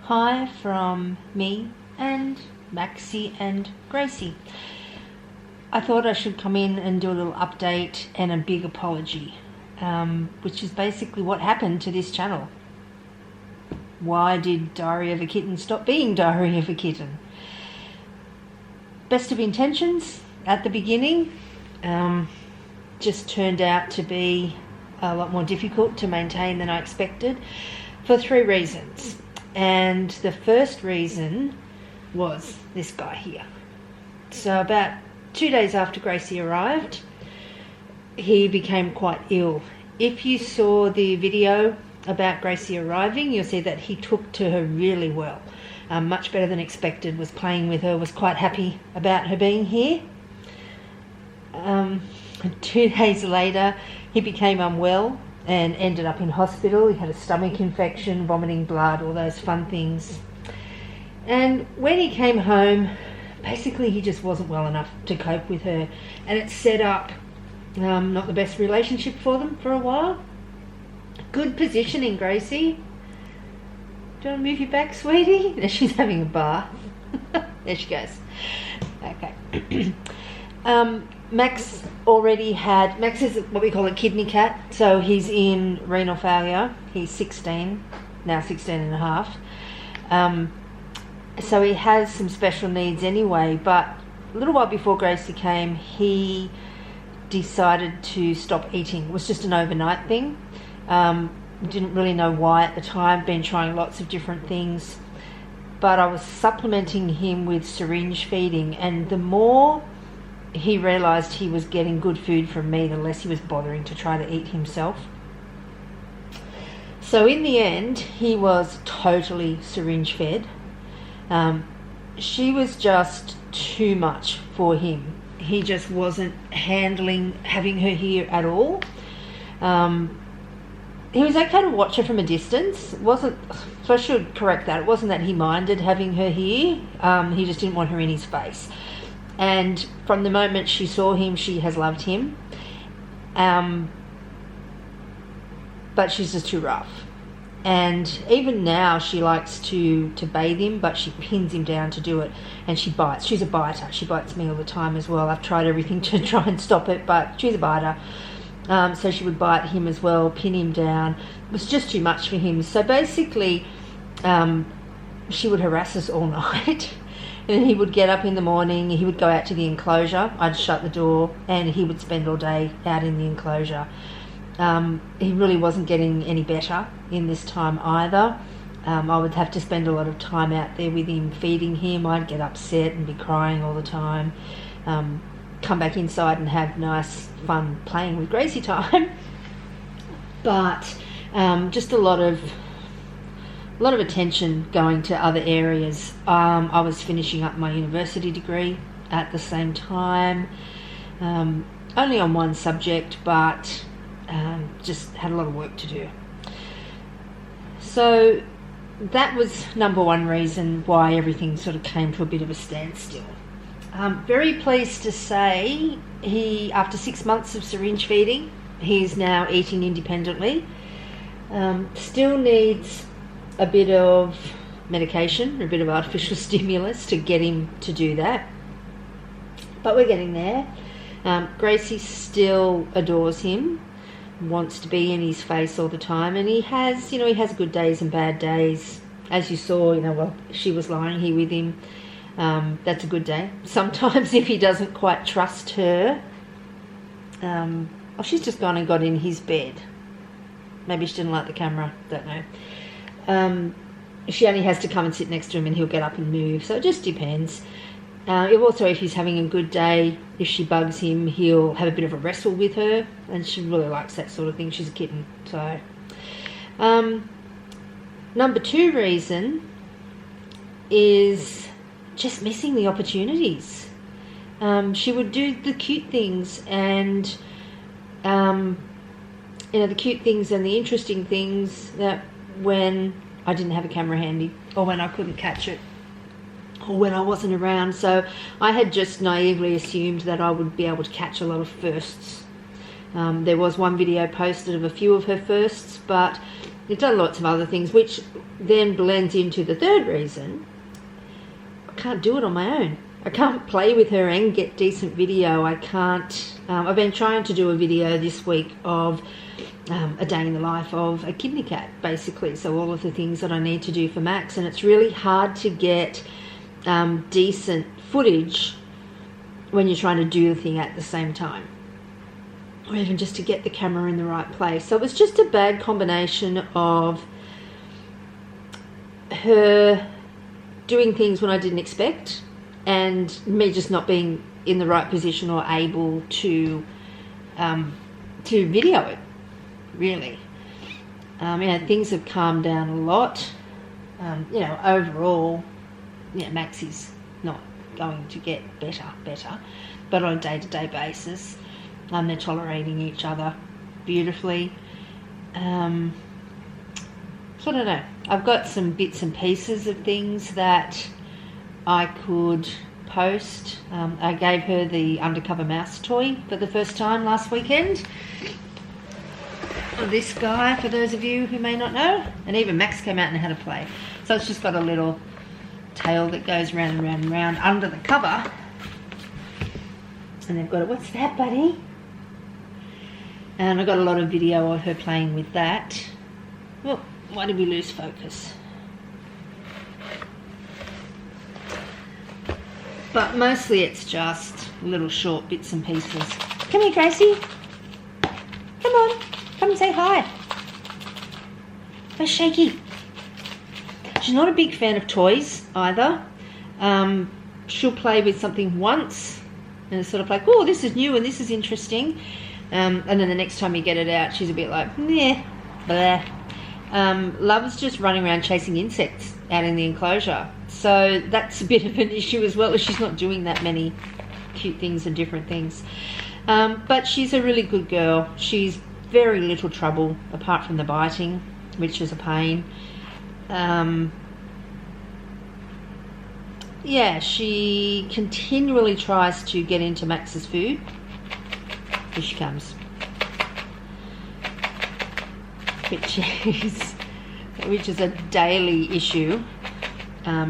Hi from me and Maxie and Gracie. I thought I should come in and do a little update and a big apology, which is basically what happened to this channel. Why did Diary of a Kitten stop being Diary of a Kitten? Best of intentions at the beginning, just turned out to be a lot more difficult to maintain than I expected for 3 reasons. And the first reason was this guy here. So about 2 days after Gracie arrived, he became quite ill. If you saw the video about Gracie arriving, you'll see that he took to her really well, much better than expected, was playing with her, was quite happy about her being here. 2 days later, he became unwell and ended up in hospital. He had a stomach infection, vomiting blood, all those fun things. And when he came home, basically he just wasn't well enough to cope with her, and it set up not the best relationship for them for a while. Good positioning, Gracie. Do you want to move your back, sweetie? There, she's having a bath. There she goes. Okay. Max is what we call a kidney cat, so he's in renal failure. He's 16, now 16 and a half. So he has some special needs anyway, but a little while before Gracie came, he decided to stop eating. It was just an overnight thing. Didn't really know why at the time, been trying lots of different things, but I was supplementing him with syringe feeding, and the more he realised he was getting good food from me, the less he was bothering to try to eat himself. So in the end, he was totally syringe fed. She was just too much for him. He just wasn't handling having her here at all. He was okay to watch her from a distance. So I should correct that. It wasn't that he minded having her here. He just didn't want her in his face. And from the moment she saw him, she has loved him. But she's just too rough. And even now she likes to bathe him, but she pins him down to do it, and she bites. She's a biter. She bites me all the time as well. I've tried everything to try and stop it, but she's a biter. So she would bite him as well, pin him down. It was just too much for him. So basically, she would harass us all night. And he would get up in the morning, he would go out to the enclosure, I'd shut the door, and he would spend all day out in the enclosure. He really wasn't getting any better in this time either. I would have to spend a lot of time out there with him, feeding him. I'd get upset and be crying all the time. Come back inside and have nice, fun playing with Gracie time. But just a lot of attention going to other areas. I was finishing up my university degree at the same time, only on one subject, but just had a lot of work to do. So that was number one reason why everything sort of came to a bit of a standstill. Very pleased to say after 6 months of syringe feeding, he's now eating independently. Still needs a bit of medication, a bit of artificial stimulus to get him to do that, but we're getting there. Gracie still adores him, wants to be in his face all the time, and he has good days and bad days. As you saw, while she was lying here with him, that's a good day. Sometimes if he doesn't quite trust her, she's just gone and got in his bed. Maybe she didn't like the camera, don't know. She only has to come and sit next to him and he'll get up and move, so it just depends. If he's having a good day, if she bugs him, he'll have a bit of a wrestle with her, and she really likes that sort of thing. She's a kitten. So number 2 reason is just missing the opportunities. She would do the cute things, and the cute things and the interesting things that when I didn't have a camera handy, or when I couldn't catch it, or when I wasn't around. So I had just naively assumed that I would be able to catch a lot of firsts. There was one video posted of a few of her firsts, but We've done lots of other things, which then blends into the third reason. I can't do it on my own. I can't play with her and get decent video. I can't. I've been trying to do a video this week of a day in the life of a kidney cat, basically. So all of the things that I need to do for Max, and it's really hard to get decent footage when you're trying to do the thing at the same time, or even just to get the camera in the right place. So it was just a bad combination of her doing things when I didn't expect, and me just not being in the right position or able to video it, really. Things have calmed down a lot. Overall, Max is not going to get better, but on a day-to-day basis, they're tolerating each other beautifully. So I don't know. I've got some bits and pieces of things that I could post. I gave her the undercover mouse toy for the first time last weekend. This guy, for those of you who may not know, and even Max came out and had a play. So it's just got a little tail that goes round and round and round under the cover. And they've got what's that, buddy? And I got a lot of video of her playing with that. Well, why did we lose focus? But mostly it's just little short bits and pieces. Come here, Gracie. Come on. Come and say hi. Where's Shaky? She's not a big fan of toys either. She'll play with something once and it's sort of like, oh, this is new and this is interesting. And then the next time you get it out, she's a bit like, meh, blah. Loves just running around chasing insects out in the enclosure. So that's a bit of an issue as well, as she's not doing that many cute things and different things. But she's a really good girl. She's very little trouble, apart from the biting, which is a pain. She continually tries to get into Max's food. Here she comes. Which is a daily issue.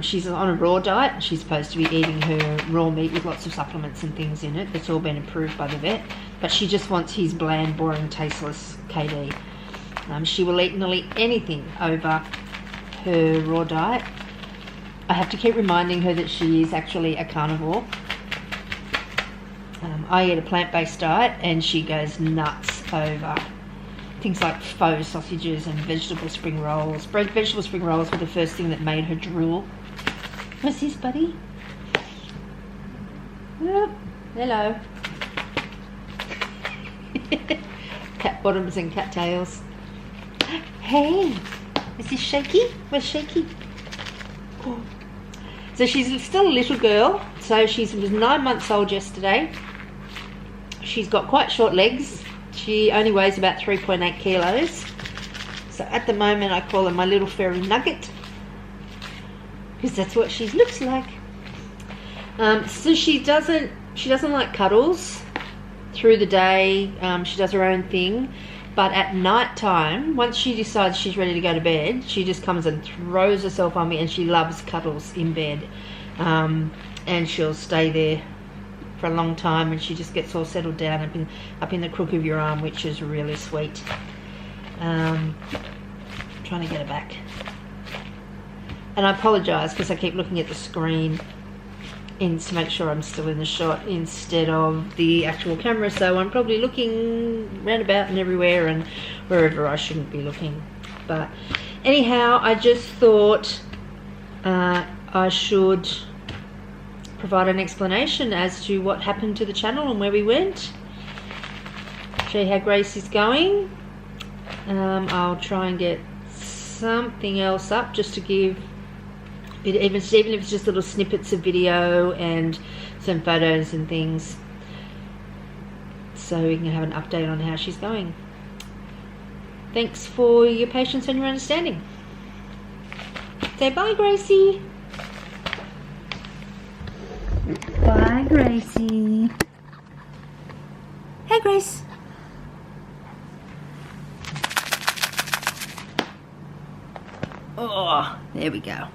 She's on a raw diet. She's supposed to be eating her raw meat with lots of supplements and things in it. That's all been approved by the vet. But she just wants his bland, boring, tasteless KD. She will eat nearly anything over her raw diet. I have to keep reminding her that she is actually a carnivore. I eat a plant-based diet and she goes nuts over things like faux sausages and vegetable spring rolls. Vegetable spring rolls were the first thing that made her drool. What's this, buddy? Oh, hello. Cat bottoms and cat tails. Hey, is this Shaky? Where's Shaky? Oh. So she's still a little girl. So she was 9 months old yesterday. She's got quite short legs. She only weighs about 3.8 kilos. So at the moment I call her my little fairy nugget, because that's what she looks like. So she doesn't like cuddles through the day. She does her own thing, but at night time, once she decides she's ready to go to bed, she just comes and throws herself on me, and she loves cuddles in bed. And she'll stay there for a long time, and she just gets all settled down up in the crook of your arm, which is really sweet. Trying to get her back. And I apologise because I keep looking at the screen to make sure I'm still in the shot instead of the actual camera, so I'm probably looking round about and everywhere and wherever I shouldn't be looking. But anyhow, I just thought I should provide an explanation as to what happened to the channel and where we went. Show you how Grace is going. I'll try and get something else up just to give, even if it's just little snippets of video and some photos and things, so we can have an update on how she's going. Thanks for your patience and your understanding. Say bye, Gracie. Bye, Gracie. Hey, Grace. Oh, there we go.